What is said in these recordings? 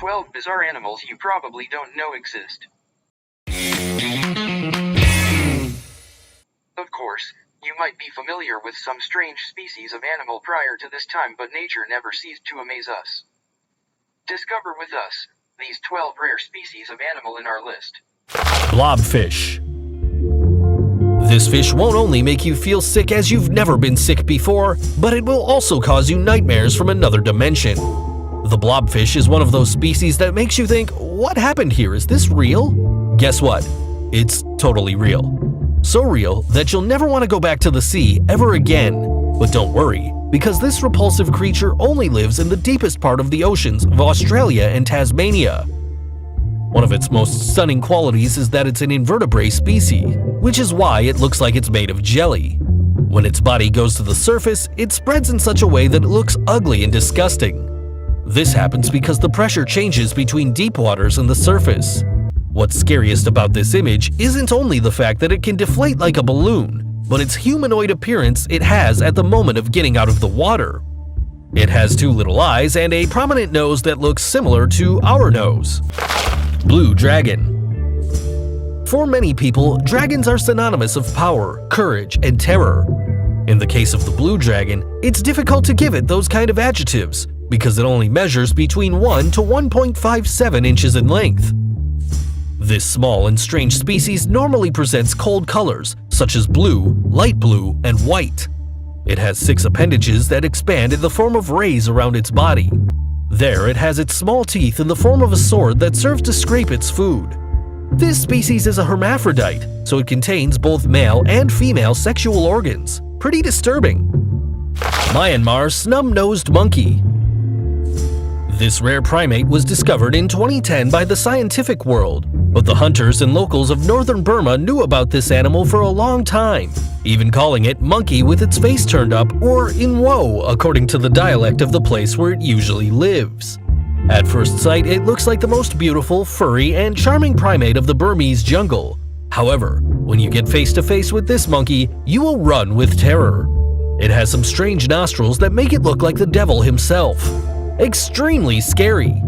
12 bizarre animals you probably don't know exist. Of course, you might be familiar with some strange species of animal prior to this time, but nature never ceased to amaze us. Discover with us these 12 rare species of animal in our list. Blobfish. This fish won't only make you feel sick as you've never been sick before, but it will also cause you nightmares from another dimension. The blobfish is one of those species that makes you think, what happened here? Is this real? Guess what? It's totally real. So real that you'll never want to go back to the sea ever again. But don't worry, because this repulsive creature only lives in the deepest part of the oceans of Australia and Tasmania. One of its most stunning qualities is that it's an invertebrate species, which is why it looks like it's made of jelly. When its body goes to the surface, it spreads in such a way that it looks ugly and disgusting. This happens because the pressure changes between deep waters and the surface. What's scariest about this image isn't only the fact that it can deflate like a balloon, but its humanoid appearance it has at the moment of getting out of the water. It has 2 little eyes and a prominent nose that looks similar to our nose. Blue dragon. For many people, dragons are synonymous of power, courage, and terror. In the case of the blue dragon, it's difficult to give it those kind of adjectives because it only measures between 1 to 1.57 inches in length. This small and strange species normally presents cold colors, such as blue, light blue, and white. It has 6 appendages that expand in the form of rays around its body. There it has its small teeth in the form of a sword that serves to scrape its food. This species is a hermaphrodite, so it contains both male and female sexual organs. Pretty disturbing. Myanmar snub-nosed monkey. This rare primate was discovered in 2010 by the scientific world, but the hunters and locals of northern Burma knew about this animal for a long time, even calling it monkey with its face turned up, or inwo, according to the dialect of the place where it usually lives. At first sight, it looks like the most beautiful, furry, and charming primate of the Burmese jungle. However, when you get face to face with this monkey, you will run with terror. It has some strange nostrils that make it look like the devil himself. Extremely scary.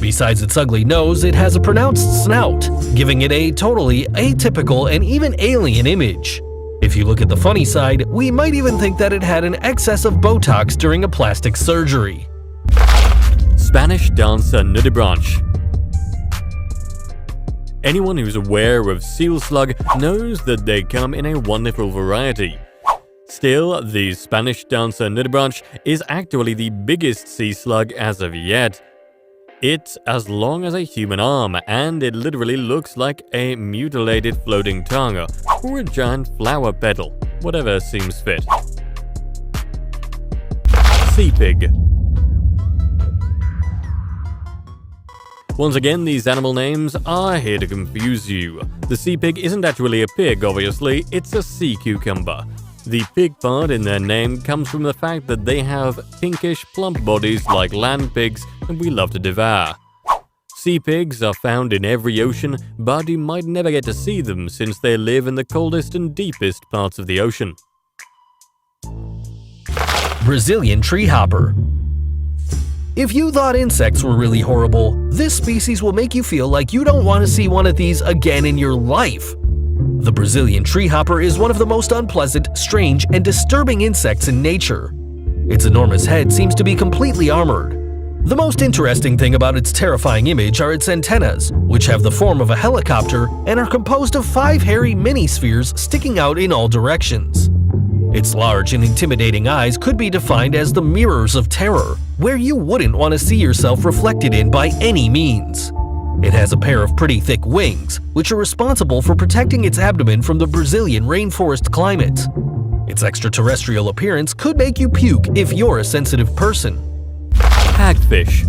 Besides its ugly nose, it has a pronounced snout, giving it a totally atypical and even alien image. If you look at the funny side, we might even think that it had an excess of Botox during a plastic surgery. Spanish dancer Nudibranch. Anyone who's aware of seal slug knows that they come in a wonderful variety. Still, the Spanish dancer Nudibranch is actually the biggest sea slug as of yet. It's as long as a human arm, and it literally looks like a mutilated floating tongue or a giant flower petal, whatever seems fit. Sea pig. Once again, these animal names are here to confuse you. The sea pig isn't actually a pig, obviously, it's a sea cucumber. The pig part in their name comes from the fact that they have pinkish, plump bodies like land pigs that we love to devour. Sea pigs are found in every ocean, but you might never get to see them since they live in the coldest and deepest parts of the ocean. Brazilian treehopper. If you thought insects were really horrible, this species will make you feel like you don't want to see one of these again in your life. The Brazilian treehopper is one of the most unpleasant, strange, and disturbing insects in nature. Its enormous head seems to be completely armored. The most interesting thing about its terrifying image are its antennas, which have the form of a helicopter and are composed of 5 hairy mini-spheres sticking out in all directions. Its large and intimidating eyes could be defined as the mirrors of terror, where you wouldn't want to see yourself reflected in by any means. It has a pair of pretty thick wings, which are responsible for protecting its abdomen from the Brazilian rainforest climate. Its extraterrestrial appearance could make you puke if you're a sensitive person. Hagfish.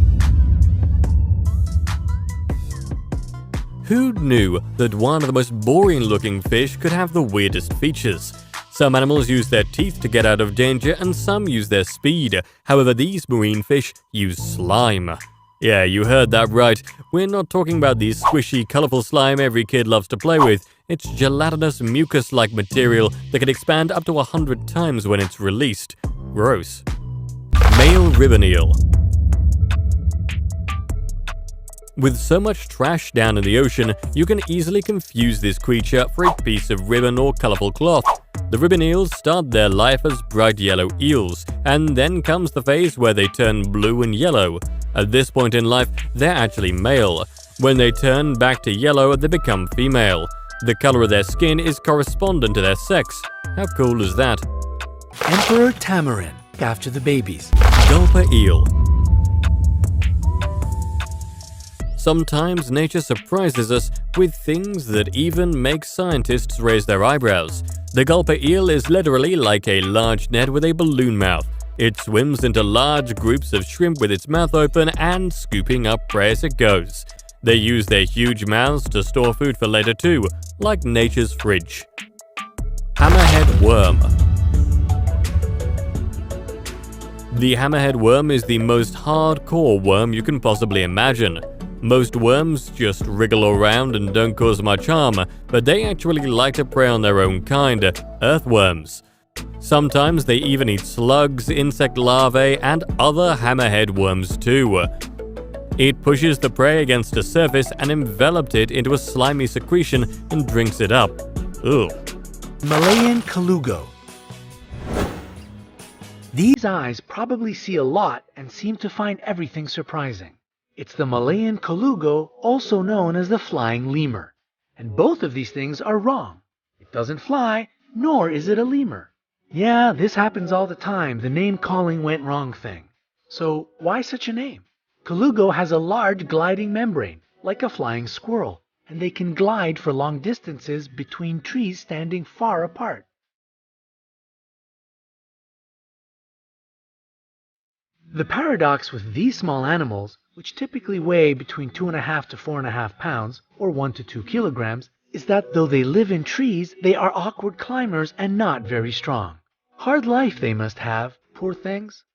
Who knew that one of the most boring-looking fish could have the weirdest features? Some animals use their teeth to get out of danger and some use their speed. However, these marine fish use slime. Yeah, you heard that right. We're not talking about the squishy, colorful slime every kid loves to play with. It's gelatinous, mucus-like material that can expand up to 100 times when it's released. Gross. Male ribbon eel. With so much trash down in the ocean, you can easily confuse this creature for a piece of ribbon or colorful cloth. The ribbon eels start their life as bright yellow eels, and then comes the phase where they turn blue and yellow. At this point in life, they're actually male. When they turn back to yellow, they become female. The color of their skin is correspondent to their sex. How cool is that? Emperor tamarin, after the babies. Gulper eel. Sometimes nature surprises us with things that even make scientists raise their eyebrows. The gulper eel is literally like a large net with a balloon mouth. It swims into large groups of shrimp with its mouth open and scooping up prey as it goes. They use their huge mouths to store food for later too, like nature's fridge. Hammerhead worm. The hammerhead worm is the most hardcore worm you can possibly imagine. Most worms just wriggle around and don't cause much harm, but they actually like to prey on their own kind, earthworms. Sometimes they even eat slugs, insect larvae, and other hammerhead worms too. It pushes the prey against a surface and envelops it into a slimy secretion and drinks it up. Ugh. Malayan Colugo. These eyes probably see a lot and seem to find everything surprising. It's the Malayan Colugo, also known as the flying lemur. And both of these things are wrong. It doesn't fly, nor is it a lemur. Yeah, this happens all the time, the name calling went wrong thing. So why such a name? Colugo has a large gliding membrane, like a flying squirrel, and they can glide for long distances between trees standing far apart. The paradox with these small animals, which typically weigh between 2.5 to 4.5 pounds, or 1 to 2 kilograms, is that though they live in trees, they are awkward climbers and not very strong. Hard life they must have, poor things.